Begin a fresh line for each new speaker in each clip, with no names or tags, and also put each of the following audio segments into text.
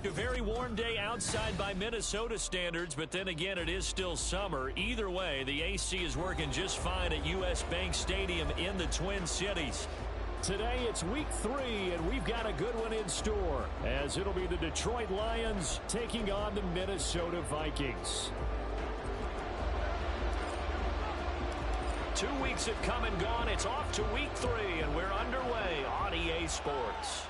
A very warm day outside by Minnesota standards, but then again, it is still summer. Either way, the AC is working just fine at U.S. Bank Stadium in the Twin Cities.
Today it's week 3, and we've got a good one in store, as it'll be the Detroit Lions taking on the Minnesota Vikings.
2 weeks have come and gone. It's off to week 3, and we're underway on EA Sports.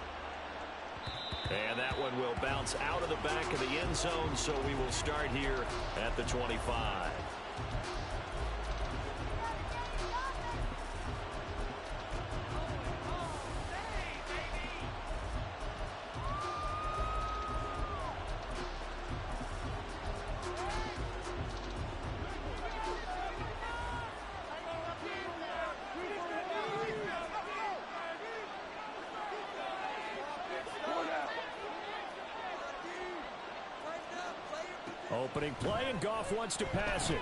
And that one will bounce out of the back of the end zone, so we will start here at the 25.
Opening play, and Goff wants to pass it.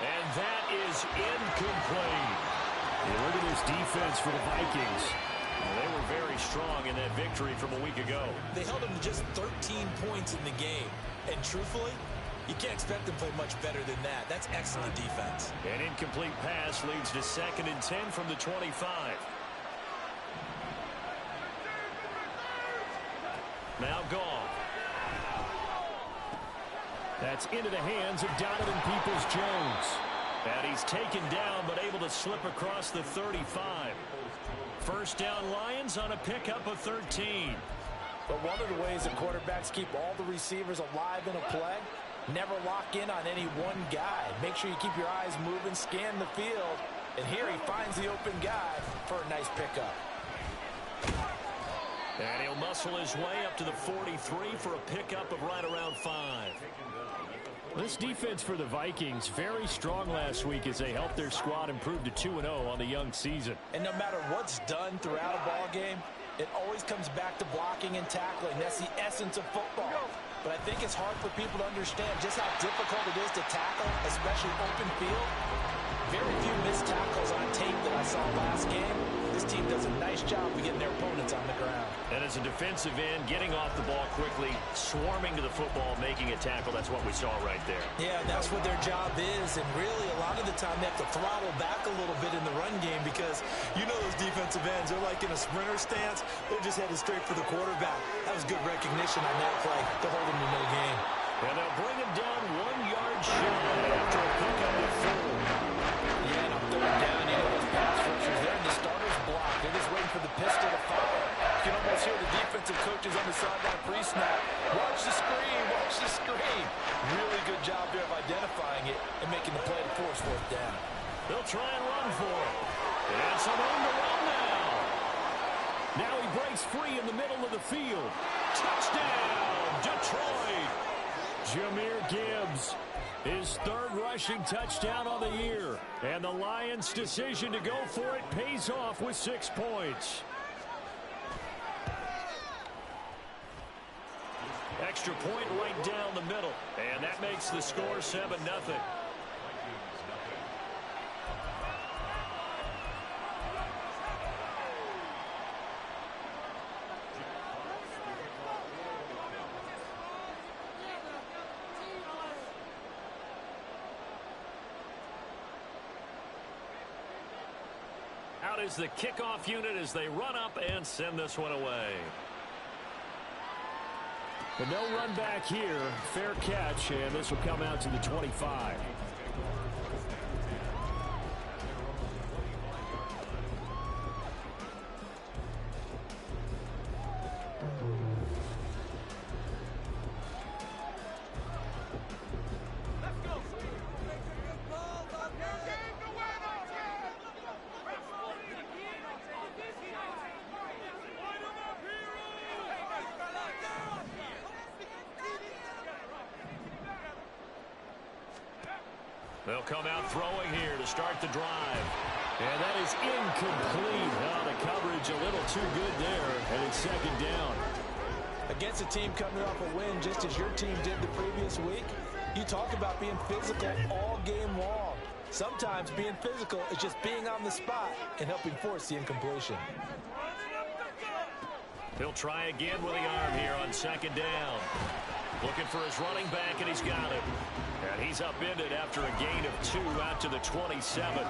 And that is incomplete.
And look at this defense for the Vikings.
Well, they were very strong in that victory from a week ago.
They held them to just 13 points in the game. And truthfully, you can't expect them to play much better than that. That's excellent defense.
An incomplete pass leads to 2nd and 10 from the 25. Now Goff.
That's into the hands of Donovan Peoples-Jones.
And he's taken down, but able to slip across the 35. First down Lions on a pickup of 13.
But one of the ways that quarterbacks keep all the receivers alive in a play, never lock in on any one guy. Make sure you keep your eyes moving, scan the field. And here he finds the open guy for a nice pickup.
And he'll muscle his way up to the 43 for a pickup of right around 5.
This defense for the Vikings, very strong last week as they helped their squad improve to 2-0 on the young season.
And no matter what's done throughout a ball game, it always comes back to blocking and tackling. That's the essence of football. But I think it's hard for people to understand just how difficult it is to tackle, especially open field. Very few missed tackles on tape that I saw last game. This team does a nice job of getting their opponents on the ground.
And as a defensive end, getting off the ball quickly, swarming to the football, making a tackle, that's what we saw right there.
Yeah, that's what their job is. And really, a lot of the time, they have to throttle back a little bit in the run game because you know those defensive ends, they're like in a sprinter stance. They're just headed straight for the quarterback. That was good recognition on that play to hold him to no gain.
And they'll bring him down 1 yard shy after a pickup of 4.
Yeah, and on 3rd down, you know those pass rushers, they're in the starter's block. They're just waiting for the pistol to fire. You can almost hear the defensive coaches on the sideline pre-snap. Watch the screen, watch the screen. Really good job there of identifying it and making the play to force 4th down.
They'll try and run for it. And some room to run now.
Now he breaks free in the middle of the field.
Touchdown, Detroit.
Jahmyr Gibbs, his 3rd rushing touchdown on the year. And the Lions' decision to go for it pays off with 6 points.
Extra point right down the middle. And that makes the score 7-0. Out is the kickoff unit as they run up and send this one away.
But no run back here. Fair catch, and this will come out to the 25.
They'll come out throwing here to start the drive.
And that is incomplete. Oh, the coverage a little too good there, and it's 2nd down.
Against a team coming off a win just as your team did the previous week, you talk about being physical all game long. Sometimes being physical is just being on the spot and helping force the incompletion.
He'll try again with the arm here on second down. Looking for his running back, and he's got it. And he's upended after a gain of 2 out to the 27.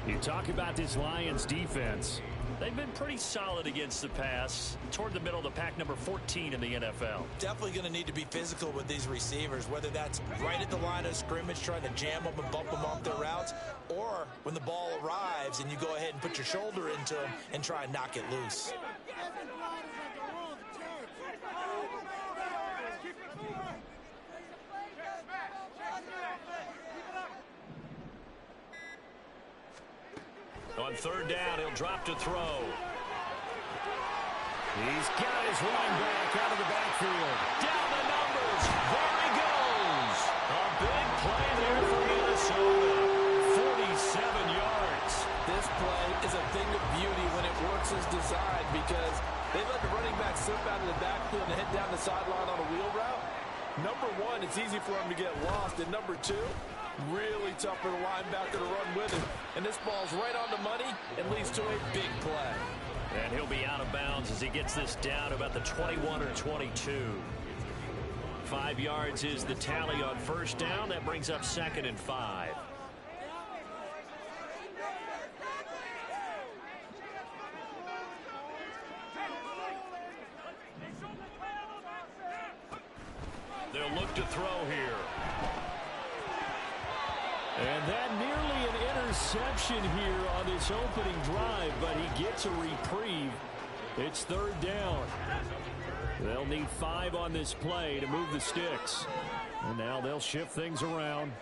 You talk about this Lions defense. They've been pretty solid against the pass, toward the middle of the pack, number 14 in the NFL.
Definitely going to need to be physical with these receivers, whether that's right at the line of scrimmage trying to jam them and bump them off their routes, or when the ball arrives and you go ahead and put your shoulder into them and try and knock it loose.
On third down, he'll drop to throw. He's got his running back out of the backfield. Down the numbers. There he goes. A big play there for Minnesota. 47 yards.
This play is a thing of beauty when it works as designed, because they let the running back slip out of the backfield and head down the sideline on a wheel route. Number one, it's easy for him to get lost. And number two, really tough for the linebacker to run with him. And this ball's right on the money and leads to a big play.
And he'll be out of bounds as he gets this down about the 21 or 22. 5 yards is the tally on first down. That brings up 2nd and 5. They'll look to throw here. And that nearly an interception here on this opening drive, but he gets a reprieve. It's third down. They'll need 5 on this play to move the sticks. And now they'll shift things around.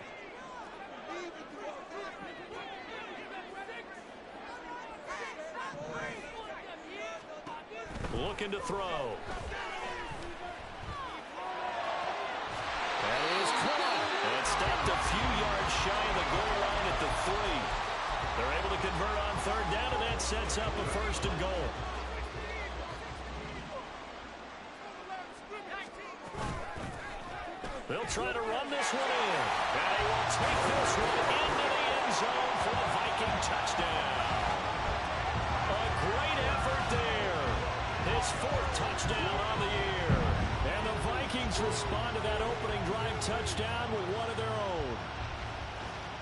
Looking to throw. That is caught. And stopped a few yards shy of the goal line at the 3. They're able to convert on third down, and that sets up a 1st and goal. They'll try to run this one in. And they will take this one into the end zone for the Viking touchdown. A great effort there. His 4th touchdown on the year. And the Vikings respond to that opening drive touchdown with one of their own.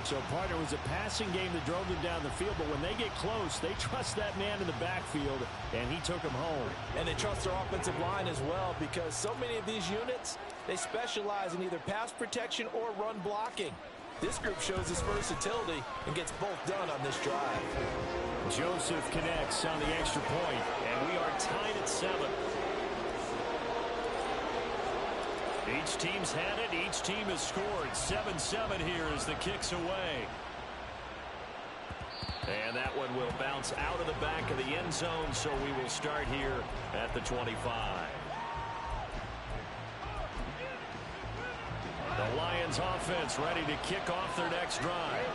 So, partner, it was a passing game that drove them down the field, but when they get close, they trust that man in the backfield, and he took him home.
And they trust their offensive line as well, because so many of these units, they specialize in either pass protection or run blocking. This group shows its versatility and gets both done on this drive.
Joseph connects on the extra point, and we are tied at 7. Each team's had it. Each team has scored. 7-7 here as the kick's away. And that one will bounce out of the back of the end zone, so we will start here at the 25. The Lions offense ready to kick off their next drive.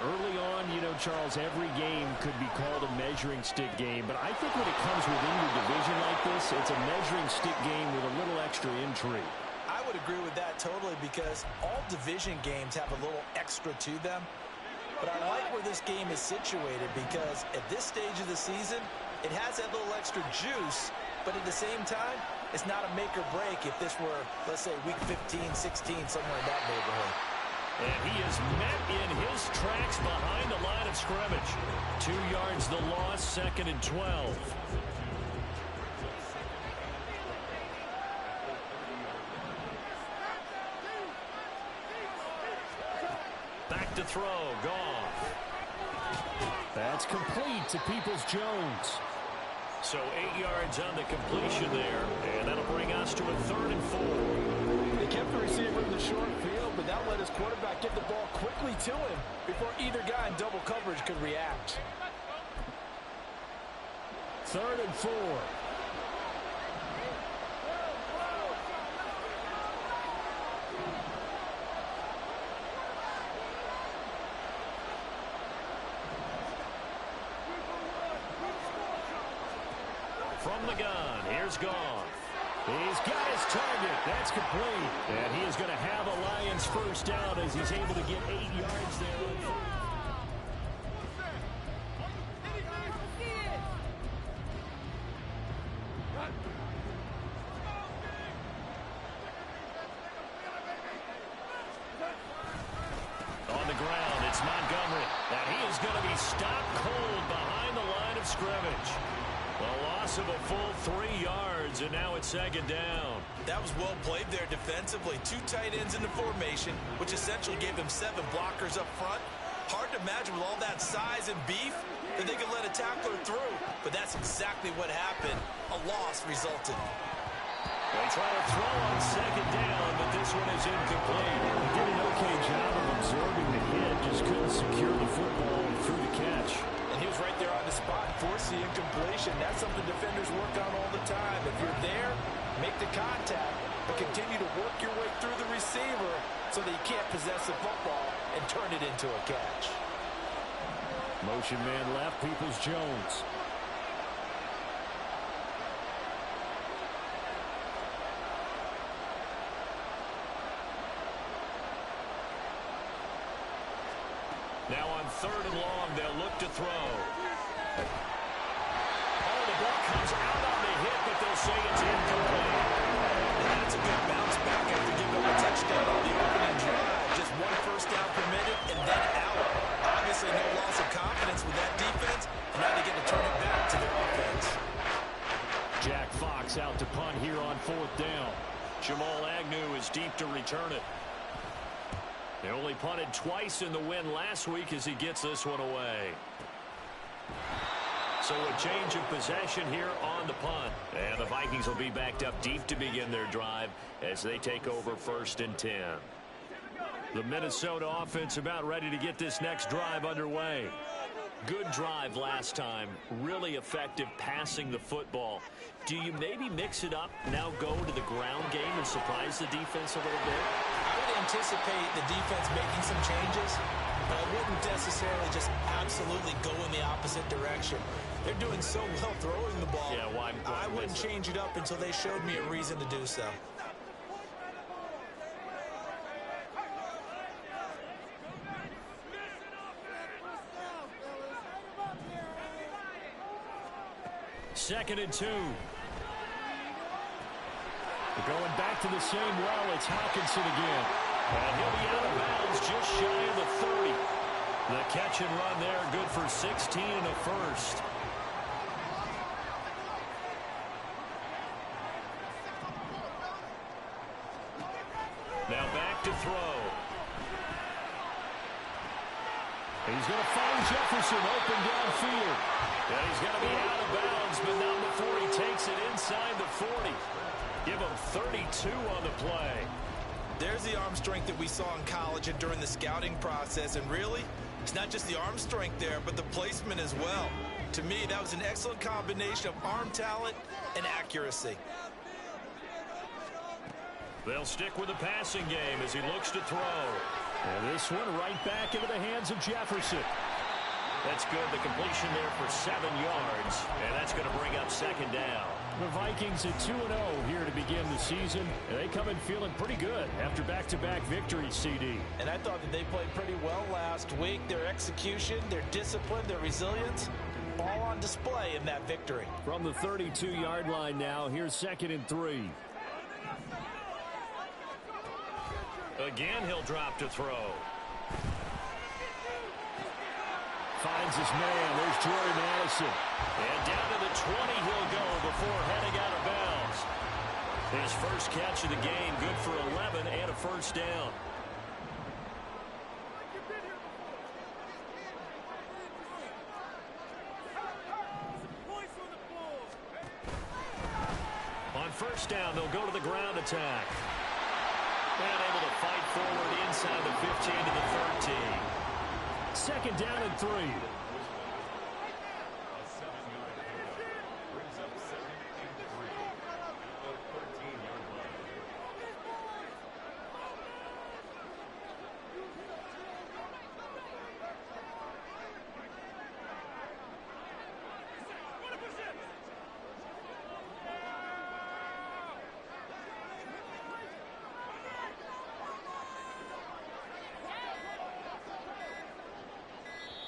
Early on, you know, Charles, every game could be called a measuring stick game, but I think when it comes within your division like this, it's a measuring stick game with a little extra intrigue.
I would agree with that totally, because all division games have a little extra to them. But I like where this game is situated, because at this stage of the season, it has that little extra juice, but at the same time, it's not a make or break if this were, let's say, week 15, 16, somewhere in that neighborhood.
And he is met in his tracks behind the line of scrimmage. 2 yards the loss, 2nd and 12. Back to throw, Goff. That's complete to Peoples-Jones. So 8 yards on the completion there, and that'll bring us to a 3rd and 4.
They kept the receiver in the short field, but that let his quarterback get the ball quickly to him before either guy in double coverage could react.
3rd and 4. From the gun, here's Goff. He's got his target. That's complete. And he is going to have a Lions first down as he's able to get 8 yards there.
it. And he is going to be stopped cold behind the line of scrimmage. A loss of a full 3 yards, and now it's second down.
That was well played there defensively. 2 tight ends in the formation, which essentially gave him 7 blockers up front. Hard to imagine with all that size and beef that they could let a tackler through, but that's exactly what happened. A loss resulted.
They try to throw on second down, but this one is incomplete.
He did an okay job of absorbing the hit, just couldn't secure the football through the catch.
And he was right there on the spot, force the incompletion. That's something defenders work on all the time. If you're there, make the contact, but continue to work your way through the receiver so that you can't possess the football and turn it into a catch.
Motion man left, Peoples-Jones.
Now on 3rd and long, they'll look to throw. Oh, the ball comes out on the hit, but they'll say it's incomplete.
That's a good bounce back after giving up a touchdown on the opening drive. Just 1 first down permitted and then out. Obviously no loss of confidence with that defense, and now they get to turn it back to their offense.
Jack Fox out to punt here on 4th down.
Jamal Agnew is deep to return it. They only punted twice in the win last week as he gets this one away. So a change of possession here on the punt. And the Vikings will be backed up deep to begin their drive as they take over 1st and 10. The Minnesota offense about ready to get this next drive underway. Good drive last time. Really effective passing the football. Do you maybe mix it up, now go to the ground game and surprise the defense a little bit?
I would anticipate the defense making some changes, but I wouldn't necessarily just absolutely go in the opposite direction. They're doing so well throwing the ball.
Yeah, why
I wouldn't change it up until they showed me a reason to do so.
Second and 2.
Going back to the same well, it's Hawkinson again.
And he'll be out of bounds just shy of the 30. The catch and run there, good for 16 and a first. Now back to throw.
He's going to find Jefferson open downfield.
And he's going to be out of bounds, but not before he takes it inside the 40. Give him 32 on the play.
There's the arm strength that we saw in college and during the scouting process. And really, it's not just the arm strength there, but the placement as well. To me, that was an excellent combination of arm talent and accuracy.
They'll stick with the passing game as he looks to throw.
And this one right back into the hands of Jefferson.
That's good. The completion there for 7 yards. And that's going to bring up second down.
The Vikings at 2-0 here to begin the season. And they come in feeling pretty good after back-to-back victories, CD.
And I thought that they played pretty well last week. Their execution, their discipline, their resilience, all on display in that victory.
From the 32-yard line now, here's 2nd and 3.
Again, he'll drop to throw.
Finds his man. There's Jordan Addison.
And down to the 20 he'll go before heading out of bounds. His first catch of the game, good for 11 and a first down. On first down, they'll go to the ground attack. And able to fight forward inside the 15 to the 13.
2nd down and 3.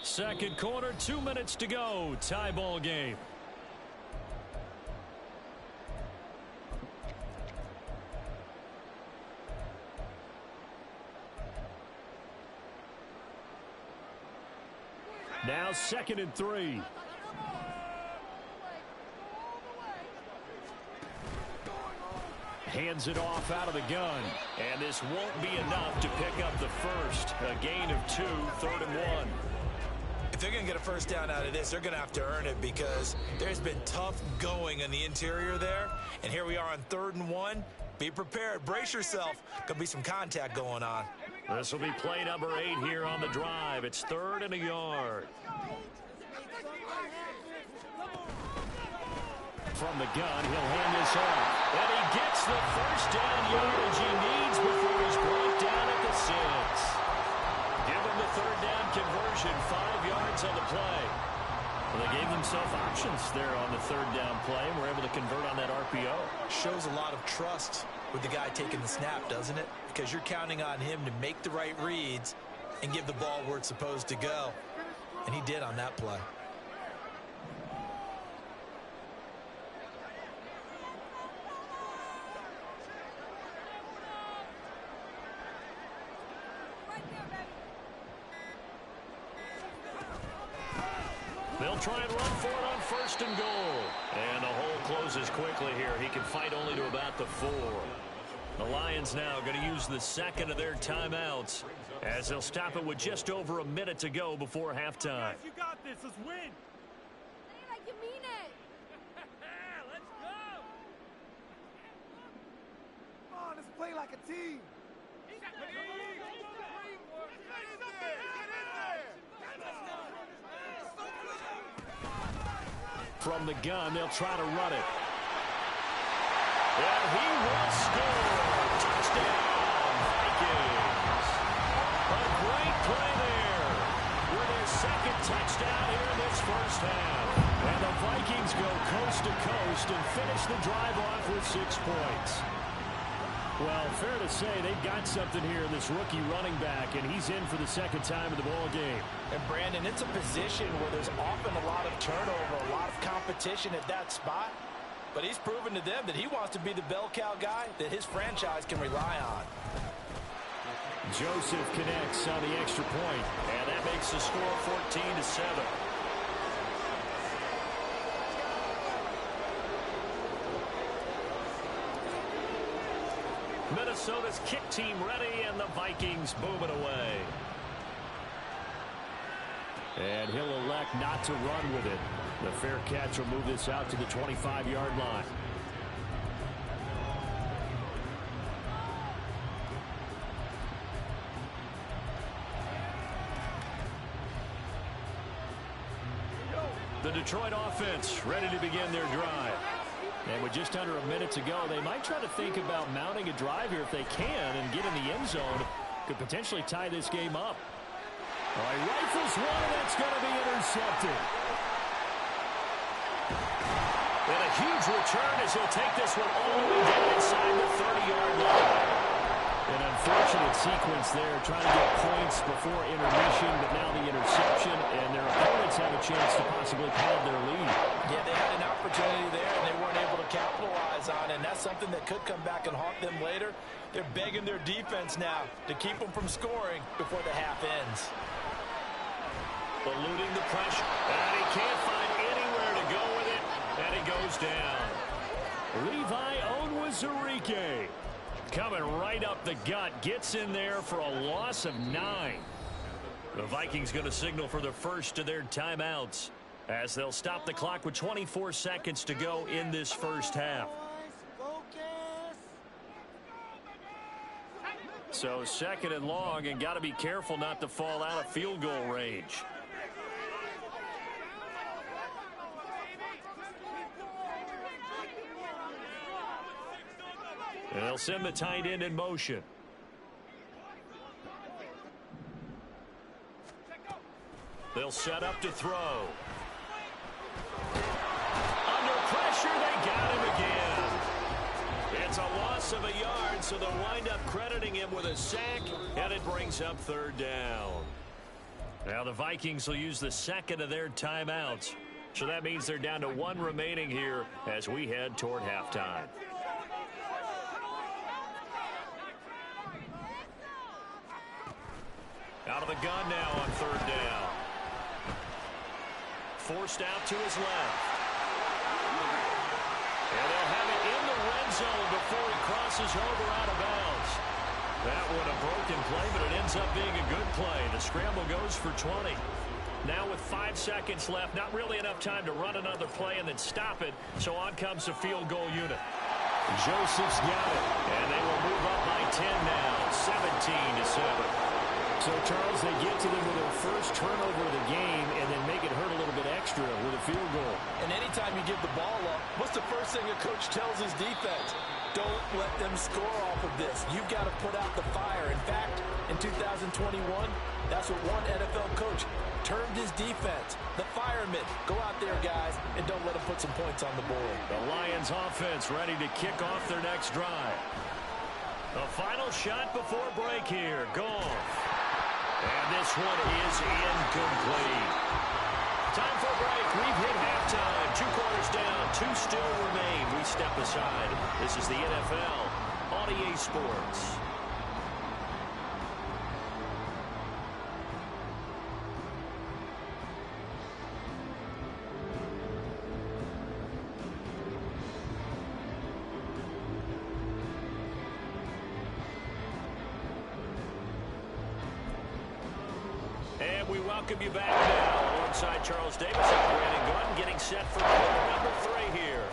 Second quarter, 2 minutes to go. Tie ball game. Now 2nd and 3. Hands it off out of the gun. And this won't be enough to pick up the first. A gain of 2, 3rd and 1.
If they're going to get a first down out of this, they're going to have to earn it because there's been tough going in the interior there. And here we are on 3rd and 1. Be prepared. Brace yourself. Could be some contact going on.
This will be play number 8 here on the drive. It's 3rd and a yard. From the gun, he'll hand this off. And he gets the first down yardage he needs before he's brought down at the 6. Give him the 3rd down conversion, 5 yards on the play. Well, they gave themselves options there on the 3rd down play and were able to convert on that RPO.
Shows a lot of trust with the guy taking the snap, doesn't it? Because you're counting on him to make the right reads and give the ball where it's supposed to go. And he did on that play.
They'll try and run for it on 1st and goal. And the hole closes quickly here. He can fight only to about the 4. The Lions now going to use the 2nd of their timeouts as they'll stop it with just over a minute to go before halftime.
You got this. Let's win.
Say it like you mean it.
Let's go.
Come on, let's play like a team.
From the gun, they'll try to run it. And he will score. Touchdown, Vikings. A great play there. With their 2nd touchdown here in this first half. And the Vikings go coast to coast and finish the drive off with 6 points. Well, fair to say they've got something here in this rookie running back, and he's in for the 2nd time in the ball game.
And, Brandon, it's a position where there's often a lot of turnover, a lot of competition at that spot. But he's proven to them that he wants to be the bell cow guy that his franchise can rely on.
Joseph connects on the extra point, and that makes the score 14-7. Minnesota's kick team ready, and the Vikings moving away. And he'll elect not to run with it. The fair catch will move this out to the 25-yard line. The Detroit offense ready to begin their drive. And with just under a minute to go, they might try to think about mounting a drive here if they can and get in the end zone. Could potentially tie this game up. All right, rifles one, and that's going to be intercepted. And a huge return as he'll take this one all the way down inside the 30-yard line. An unfortunate sequence there, trying to get points before intermission, but now the interception, and their opponents have a chance to possibly pad their lead.
Yeah, they had an opportunity there, and they weren't able to capitalize on it, and that's something that could come back and haunt them later. They're begging their defense now to keep them from scoring before the half ends.
Eluding the pressure, and he can't find anywhere to go with it, and he goes down. Levi Onwuzurike coming right up the gut, gets in there for a loss of 9. The Vikings going to signal for the first of their timeouts as they'll stop the clock with 24 seconds to go in this first half. So 2nd and long, and got to be careful not to fall out of field goal range. And they'll send the tight end in motion. They'll set up to throw. Under pressure, they got him again. It's a loss of a yard, so they'll wind up crediting him with a sack, and it brings up 3rd down. Now the Vikings will use the 2nd of their timeouts. So that means they're down to 1 remaining here as we head toward halftime. Out of the gun now on 3rd down. forced out to his left. And they'll have it in the red zone before he crosses over out of bounds. That one a broken play, but it ends up being a good play. The scramble goes for 20. Now with 5 seconds left, not really enough time to run another play and then stop it. So on comes the field goal unit. Joseph's got it. And they will move up by 10 now, 17-7. So, Charles, they get to them with their first turnover of the game and then make it hurt a little bit extra with a field goal.
And anytime you give the ball up, what's the first thing a coach tells his defense? Don't let them score off of this. You've got to put out the fire. In fact, in 2021, that's what one NFL coach termed his defense. The firemen. Go out there, guys, and don't let them put some points on the board.
The Lions offense ready to kick off their next drive. The final shot before break here. Goff. And this one is incomplete. Time for a break. We've hit halftime. 2 quarters down. 2 still remain. We step aside. This is the NFL on EA Sports. And we welcome you back now alongside Charles Davis and Brandon Gordon getting set for quarter number 3 here.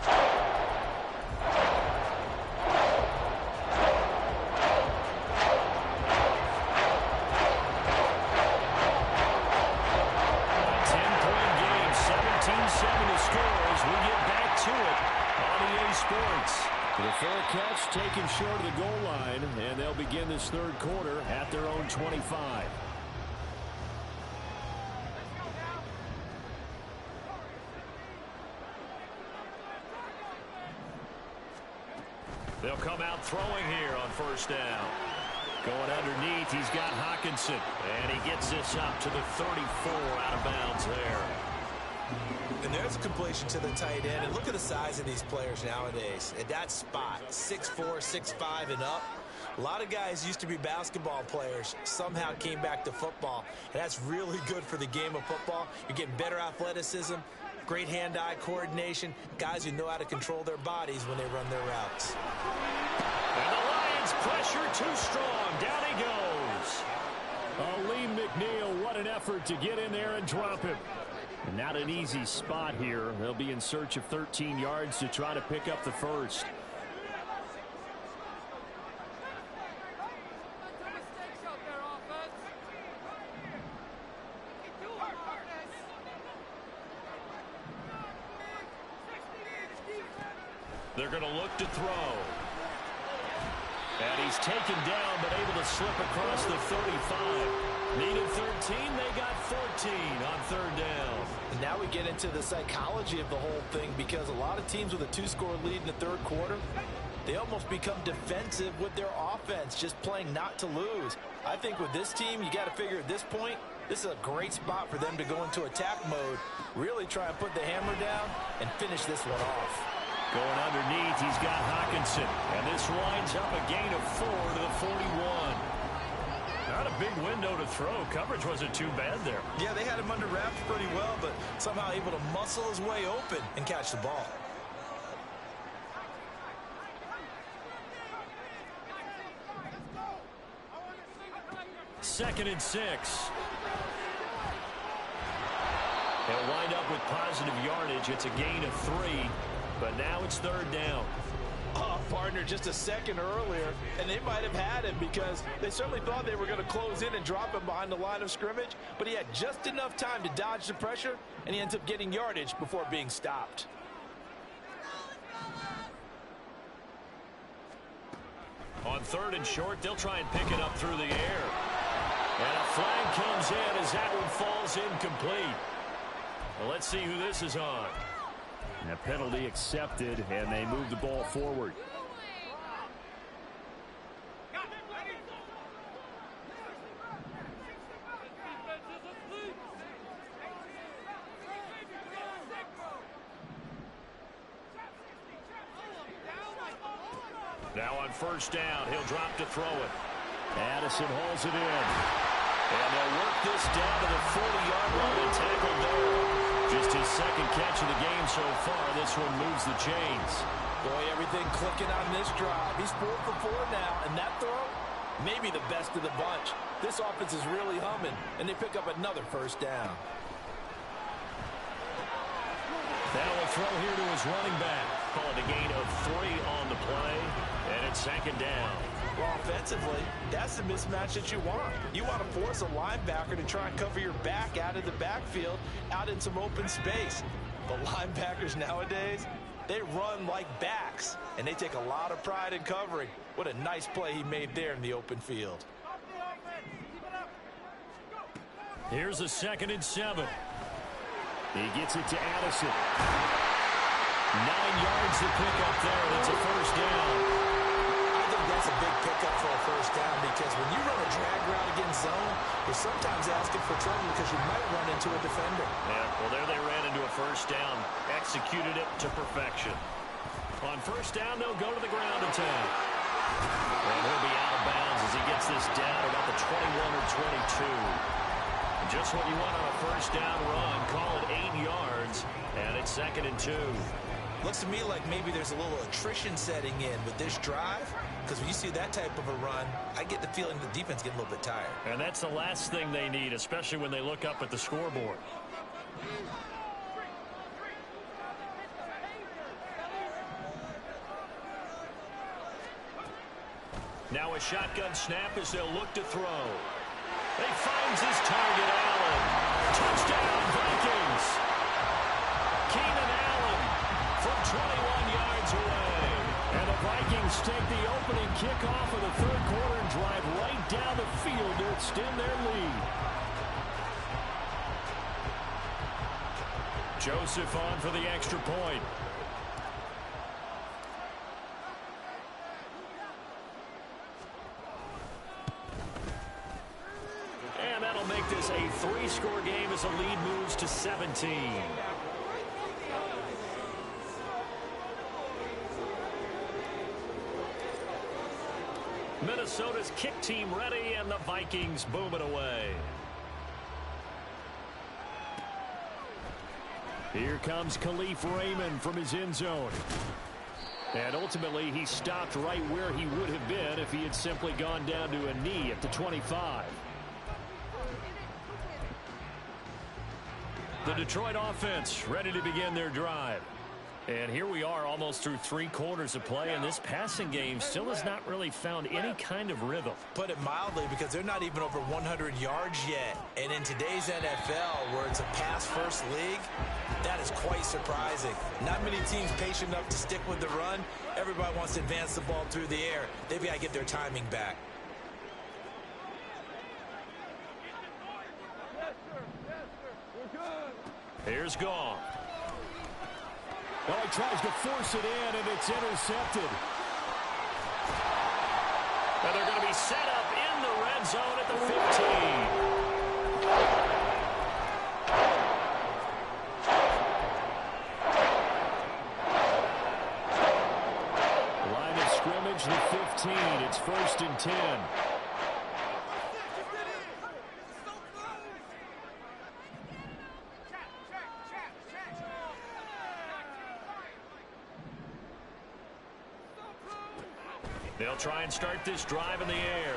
A 10-point game, 17-7 to score as we get back to it on EA Sports. The fair catch taken short of the goal line, and they'll begin this third quarter at their own 25. They'll come out throwing here on first down. Going underneath, he's got Hawkinson. And he gets this up to the 34 out of bounds there.
And there's a completion to the tight end. And look at the size of these players nowadays. At that spot, 6'4", 6'5", and up. A lot of guys used to be basketball players, somehow came back to football. And that's really good for the game of football. You're getting better athleticism, great hand-eye coordination, guys who know how to control their bodies when they run their routes.
And the Lions pressure too strong. Down he goes. Aleem McNeil, what an effort to get in there and drop him. And not an easy spot here. They'll be in search of 13 yards to try to pick up the first. They're going to look to throw. And he's taken down, but able to slip across the 35. Needed 13, they got 14 on third down.
And now we get into the psychology of the whole thing, because a lot of teams with a 2-score lead in the third quarter, they almost become defensive with their offense, just playing not to lose. I think with this team, you got to figure at this point, this is a great spot for them to go into attack mode, really try and put the hammer down and finish this one off.
Going underneath, he's got Hawkinson. And this winds up a gain of 4 to the 41. Not a big window to throw. Coverage wasn't too bad there.
Yeah, they had him under wraps pretty well, but somehow able to muscle his way open and catch the ball.
Second and 6. They'll wind up with positive yardage. It's a gain of 3. But now it's third down.
Oh, partner, just a second earlier, and they might have had him because they certainly thought they were going to close in and drop him behind the line of scrimmage, but he had just enough time to dodge the pressure, and he ends up getting yardage before being stopped.
On third and short, they'll try and pick it up through the air. And a flag comes in as that one falls incomplete. Well, let's see who this is on. And a penalty accepted, and they move the ball forward. Now on first down, he'll drop to throw it. Addison hauls it in. And they'll work this down to the 40-yard line and tackle there. Just his second catch of the game so far. This one moves the chains.
Boy, everything clicking on this drive. He's 4 for 4 now, and that throw, maybe the best of the bunch. This offense is really humming, and they pick up another first down.
Now a throw here to his running back. Call it a gain of 3 on the play, and it's second down.
Well, offensively, that's the mismatch that you want. You want to force a linebacker to try and cover your back out of the backfield, out in some open space. But linebackers nowadays, they run like backs, and they take a lot of pride in covering. What a nice play he made there in the open field.
Here's a 2nd and 7. He gets it to Addison. 9 yards to pick up there, and it's a first down.
I think that's a big pickup for a first down because when you run a drag route against zone, you're sometimes asking for trouble because you might run into a defender.
Yeah, well, there they ran into a first down. Executed it to perfection. On first down, they'll go to the ground attack. And he'll be out of bounds as he gets this down about the 21 or 22. Just what you want on a first down run. Call it 8 yards, and it's 2nd and 2.
Looks to me like maybe there's a little attrition setting in with this drive, because when you see that type of a run, I get the feeling the defense getting a little bit tired.
And that's the last thing they need, especially when they look up at the scoreboard. Now a shotgun snap as they'll look to throw. He finds his target, Allen. Touchdown, Vikings. Keenan Allen from 21 yards away. And the Vikings take the opening kickoff of the 3rd quarter and drive right down the field to extend their lead. Joseph on for the extra point. And that'll make this a 3-score game as the lead moves to 17. Minnesota's kick team ready, and the Vikings boom it away. Here comes Khalif Raymond from his end zone. And ultimately, he stopped right where he would have been if he had simply gone down to a knee at the 25. The Detroit offense ready to begin their drive. And here we are almost through 3 quarters of play, and this passing game still has not really found any kind of rhythm.
Put it mildly, because they're not even over 100 yards yet. And in today's NFL, where it's a pass-first league, that is quite surprising. Not many teams patient enough to stick with the run. Everybody wants to advance the ball through the air. They've got to get their timing back.
Here's Gong. Well, he tries to force it in, and it's intercepted. And they're going to be set up in the red zone at the 15. Line of scrimmage, the 15. It's 1st and 10. They'll try and start this drive in the air.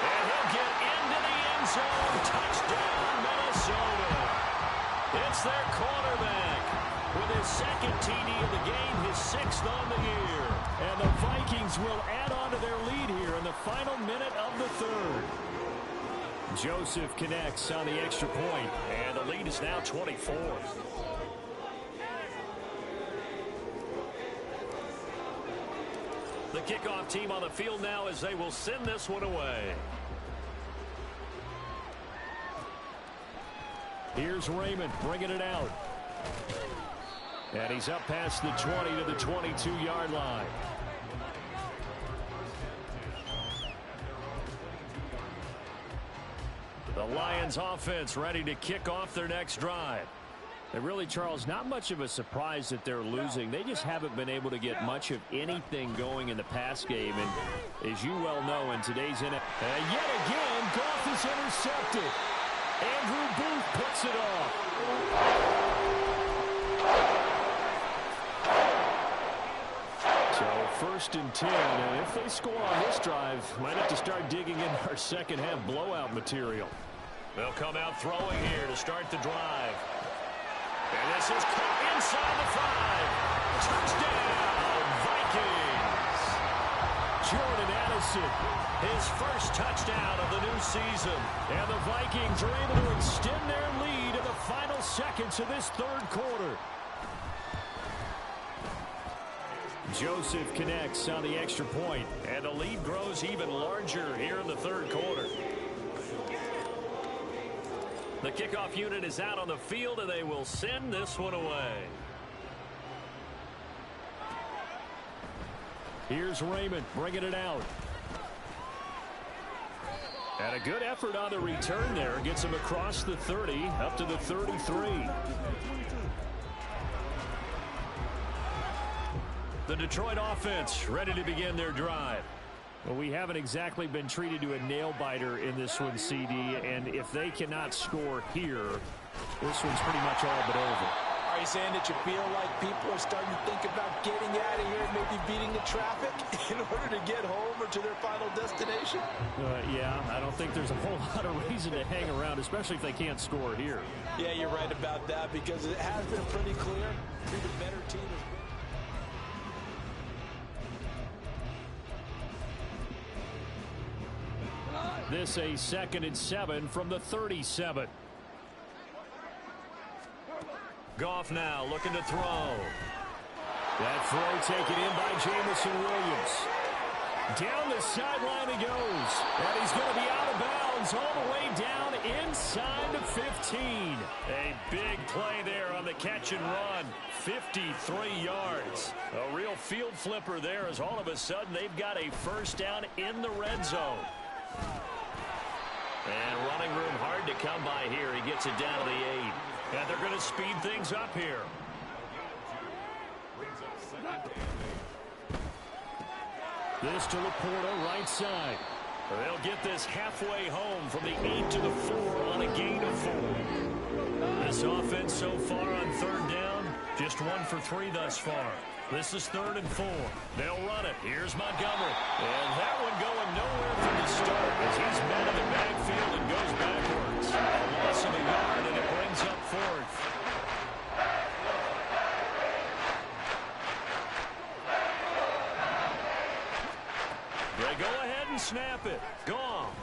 And he'll get into the end zone. Touchdown, Minnesota. It's their quarterback with his 2nd TD of the game, his 6th on the year. And the Vikings will add on to their lead here in the final minute of the 3rd. Joseph connects on the extra point, and the lead is now 24. The kickoff team on the field now as they will send this one away. Here's Raymond bringing it out. And he's up past the 20 to the 22-yard line. The Lions offense ready to kick off their next drive. And really, Charles, not much of a surprise that they're losing. They just haven't been able to get much of anything going in the pass game. And as you well know, in today's NFL, yet again, Goff is intercepted. Andrew Booth puts it off. So 1st and 10, and if they score on this drive, might have to start digging in our second half blowout material. They'll come out throwing here to start the drive. And this is caught inside the 5. Touchdown, Vikings. Jordan Addison, his first touchdown of the new season. And the Vikings are able to extend their lead in the final seconds of this 3rd quarter. Joseph connects on the extra point, and the lead grows even larger here in the 3rd quarter. The kickoff unit is out on the field, and they will send this one away. Here's Raymond bringing it out. And a good effort on the return there. Gets him across the 30, up to the 33. The Detroit offense ready to begin their drive. Well, we haven't exactly been treated to a nail-biter in this one, CD, and if they cannot score here, this one's pretty much all but over.
Are you saying that you feel like people are starting to think about getting out of here and maybe beating the traffic in order to get home or to their final destination?
Yeah, I don't think there's a whole lot of reason to hang around, especially if they can't score here.
Yeah, you're right about that because it has been pretty clear who the better team has been.
This a 2nd and 7 from the 37. Goff now looking to throw. That throw taken in by Jamison Williams. Down the sideline he goes. And he's going to be out of bounds all the way down inside the 15. A big play there on the catch and run. 53 yards. A real field flipper there as all of a sudden they've got a first down in the red zone. And running room hard to come by here. He gets it down to the 8. And they're going to speed things up here. This to Laporta, right side. They'll get this halfway home from the 8 to the 4 on a gain of 4. This offense so far on 3rd down, just 1 for 3 thus far. This is 3rd and 4. They'll run it. Here's Montgomery. And that one going nowhere from the start as he's met in the backfield and goes backwards. A loss of a yard, and it brings up 4th. They go ahead and snap it. Goff.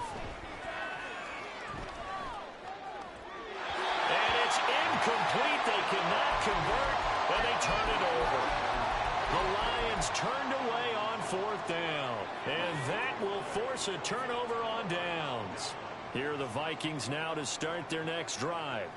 And it's incomplete. They cannot convert, and they turn it over. The Lions turned away on 4th down, and that will force a turnover on downs. Here are the Vikings now to start their next drive.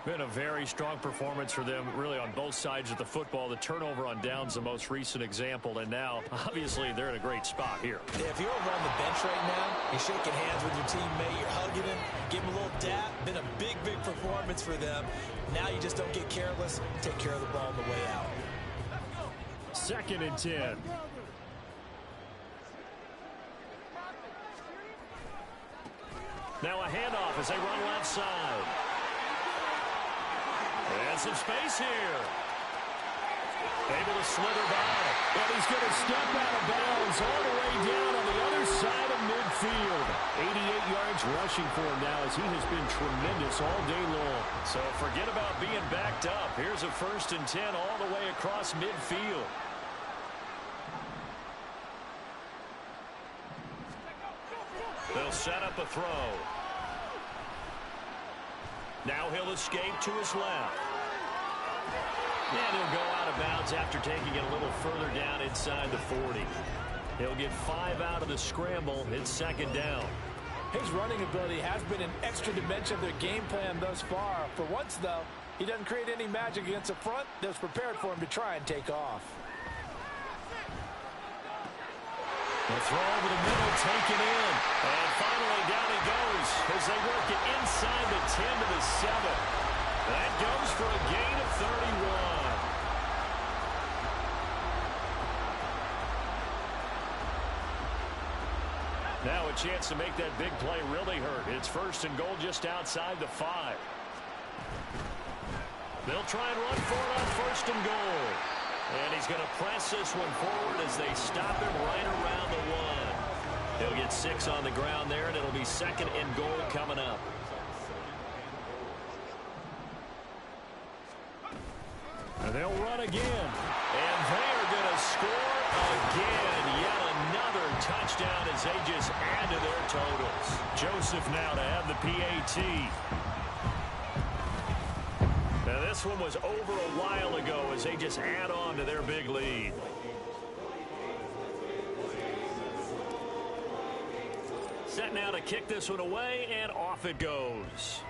Been a very strong performance for them, really, on both sides of the football. The turnover on downs, the most recent example, and now, obviously, they're in a great spot here.
Yeah, if you're over on the bench right now, you're shaking hands with your teammate, you're hugging him, give him a little dap. Been a big, big performance for them. Now you just don't get careless. Take care of the ball on the way out.
2nd and 10. Now a handoff as they run left side. And some space here. Able to slither by. And he's going to step out of bounds all the way down on the other side of midfield. 88 yards rushing for him now as he has been tremendous all day long. So forget about being backed up. Here's a 1st and 10 all the way across midfield. They'll set up a throw. Now he'll escape to his left. And he'll go out of bounds after taking it a little further down inside the 40. He'll get 5 out of the scramble. It's 2nd down.
His running ability has been an extra dimension of their game plan thus far. For once, though, he doesn't create any magic against the front that's prepared for him to try and take off.
The throw over the middle taken in. And finally down he goes as they work it inside the 10 to the 7. That goes for a gain of 31. Now a chance to make that big play really hurt. It's 1st and goal just outside the 5. They'll try and run for it on 1st and goal. And he's going to press this one forward as they stop him right around the 1. He'll get 6 on the ground there, and it'll be 2nd and goal coming up. And they'll run again. And they are going to score again. Yet another touchdown as they just add to their totals. Joseph now to have the PAT. Now this one was over a while ago as they just add on to their big lead. Set now to kick this one away, and off it goes.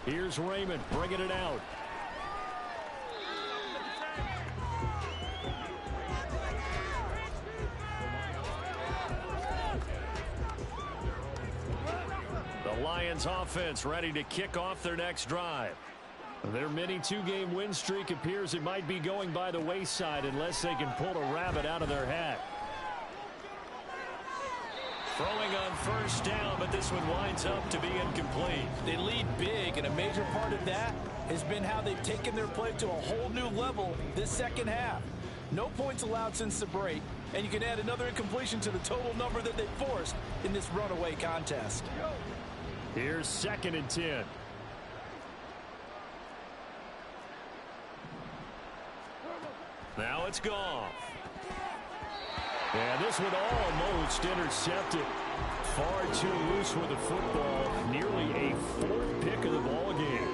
Here's Raymond bringing it out. The Lions offense ready to kick off their next drive. Their mini 2-game win streak appears it might be going by the wayside unless they can pull a rabbit out of their hat. Throwing on 1st down, but this one winds up to be incomplete.
They lead big, and a major part of that has been how they've taken their play to a whole new level this second half. No points allowed since the break, and you can add another incompletion to the total number that they forced in this runaway contest.
Here's 2nd and 10. Now it's Goff. And this one almost intercepted. Far too loose with the football. Nearly a 4th pick of the ball game.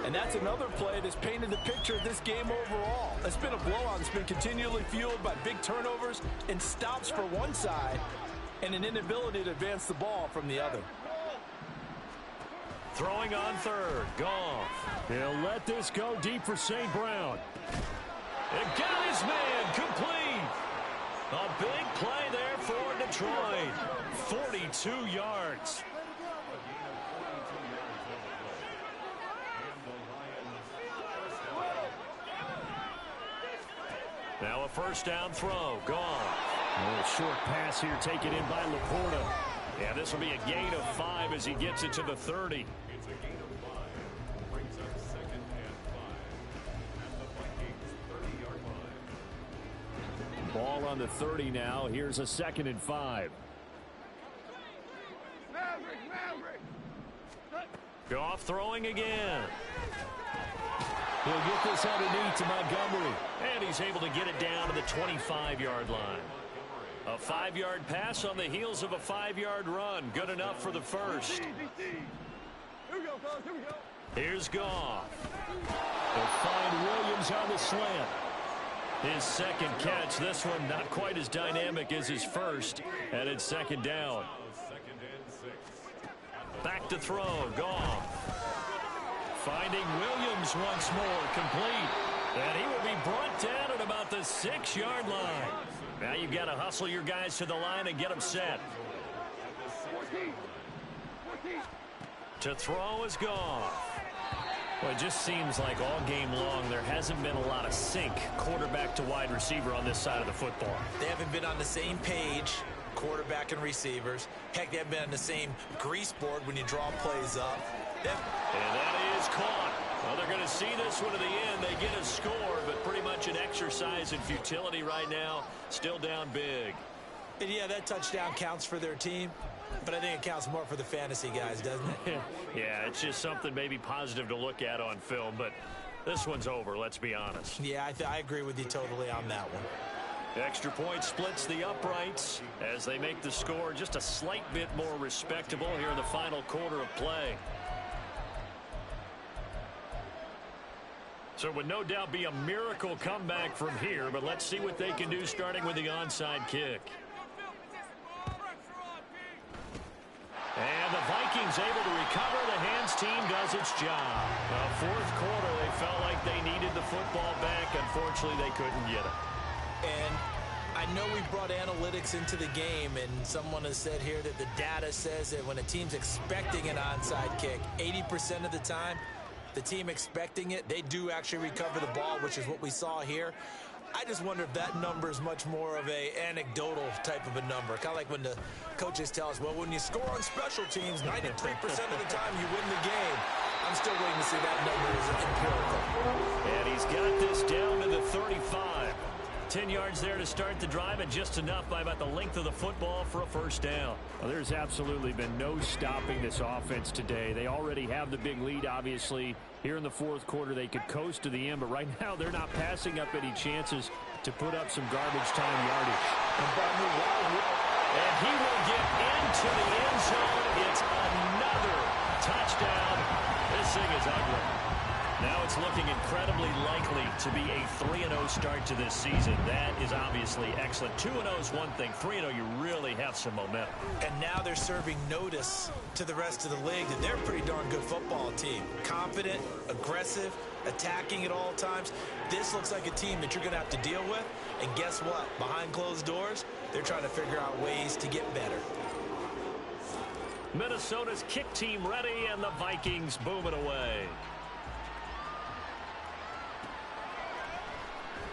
And that's another play that's painted the picture of this game overall. It's been a blowout. It's been continually fueled by big turnovers and stops for one side and an inability to advance the ball from the other.
Throwing on 3rd. Goff. He'll let this go deep for St. Brown. And got his man complete. A big play there for Detroit. 42 yards. Now a 1st down throw. Gone. A little short pass here taken in by Laporta. Yeah, this will be a gain of 5 as he gets it to the 30. Ball on the 30 now. Here's a 2nd and 5. Goff throwing again. He'll get this underneath to Montgomery. And he's able to get it down to the 25-yard line. A 5-yard pass on the heels of a 5-yard run. Good enough for the 1st. Here's Goff. They'll find Williams on the slant. His 2nd catch. This one not quite as dynamic as his 1st. And it's 2nd down. Back to throw. Goff. Finding Williams once more. Complete. And he will be brought down at about the 6-yard line. Now you've got to hustle your guys to the line and get them set. To throw is Goff. Well, it just seems like all game long there hasn't been a lot of sync quarterback to wide receiver on this side of the football.
They haven't been on the same page, quarterback and receivers. Heck, they haven't been on the same grease board when you draw plays up.
And that is caught. Well, they're going to see this one to the end. They get a score, but pretty much an exercise in futility right now. Still down big.
And yeah, that touchdown counts for their team. But I think it counts more for the fantasy guys, doesn't it?
Yeah, it's just something maybe positive to look at on film, but this one's over, let's be honest.
Yeah, I agree with you totally on that one.
Extra point splits the uprights as they make the score just a slight bit more respectable here in the final quarter of play. So it would no doubt be a miracle comeback from here, but let's see what they can do starting with the onside kick. And the Vikings able to recover. The hands team does its job. The 4th quarter, they felt like they needed the football back. Unfortunately, they couldn't get it.
And I know we brought analytics into the game, and someone has said here that the data says that when a team's expecting an onside kick, 80% of the time, the team expecting it, they do actually recover the ball, which is what we saw here.
I just wonder if that number is much more of a anecdotal type of a number. Kind of like when the coaches tell us, well, when you score on special teams, 93% of the time you win the game. I'm still waiting to see that number is empirical.
And he's got this down to the 35. 10 yards there to start the drive, and just enough by about the length of the football for a first down.
Well, there's absolutely been no stopping this offense today. They already have the big lead, obviously. Here in the fourth quarter, they could coast to the end, but right now they're not passing up any chances to put up some garbage time yardage.
And he will get into the end zone. It's another touchdown. This thing is ugly. Now it's looking incredibly likely to be a 3-0 start to this season. That is obviously excellent. 2-0 is one thing. 3-0, you really have some momentum.
And now they're serving notice to the rest of the league that they're a pretty darn good football team. Confident, aggressive, attacking at all times. This looks like a team that you're going to have to deal with. And guess what? Behind closed doors, they're trying to figure out ways to get better.
Minnesota's kick team ready, and the Vikings boom it away.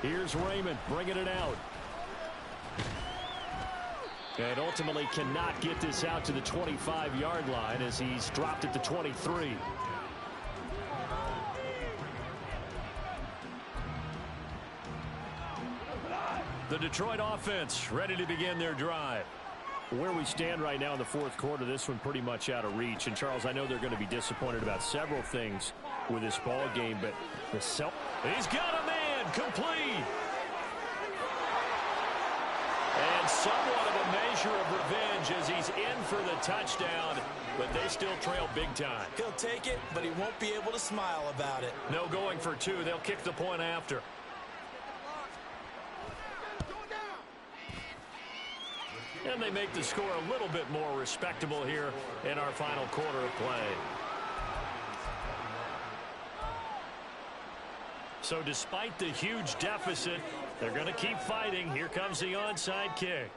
Here's Raymond bringing it out. And ultimately cannot get this out to the 25-yard line as he's dropped at the 23.
The Detroit offense ready to begin their drive.
Where we stand right now in the fourth quarter, this one pretty much out of reach. And, Charles, I know they're going to be disappointed about several things with this ball game, but
he's got a man complete. And somewhat of a measure of revenge as he's in for the touchdown, but they still trail big time.
He'll take it, but he won't be able to smile about it.
No going for two. They'll kick the point after. And they make the score a little bit more respectable here in our final quarter of play. So despite the huge deficit, they're going to keep fighting. Here comes the onside kick.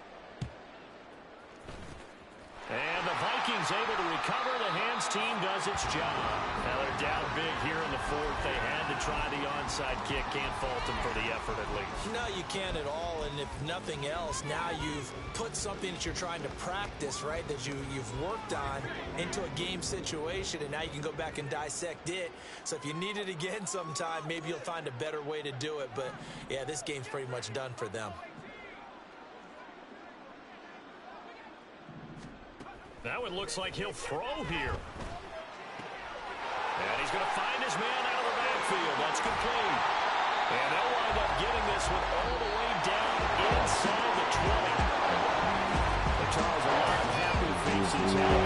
And the Vikings able to recover. The hands team does its job. Now they're down big here in the fourth. They had to try the onside kick. Can't fault them for the effort at least.
No, you can't at all. And if nothing else, now you've put something that you're trying to practice, right, that you've worked on into a game situation, and now you can go back and dissect it. So if you need it again sometime, maybe you'll find a better way to do it. But, yeah, this game's pretty much done for them.
Now it looks like he'll throw here. And he's going to find his man out of the backfield. That's complete. And they'll wind up getting this one all the way down inside the 20.
Charles, a lot of happy faces.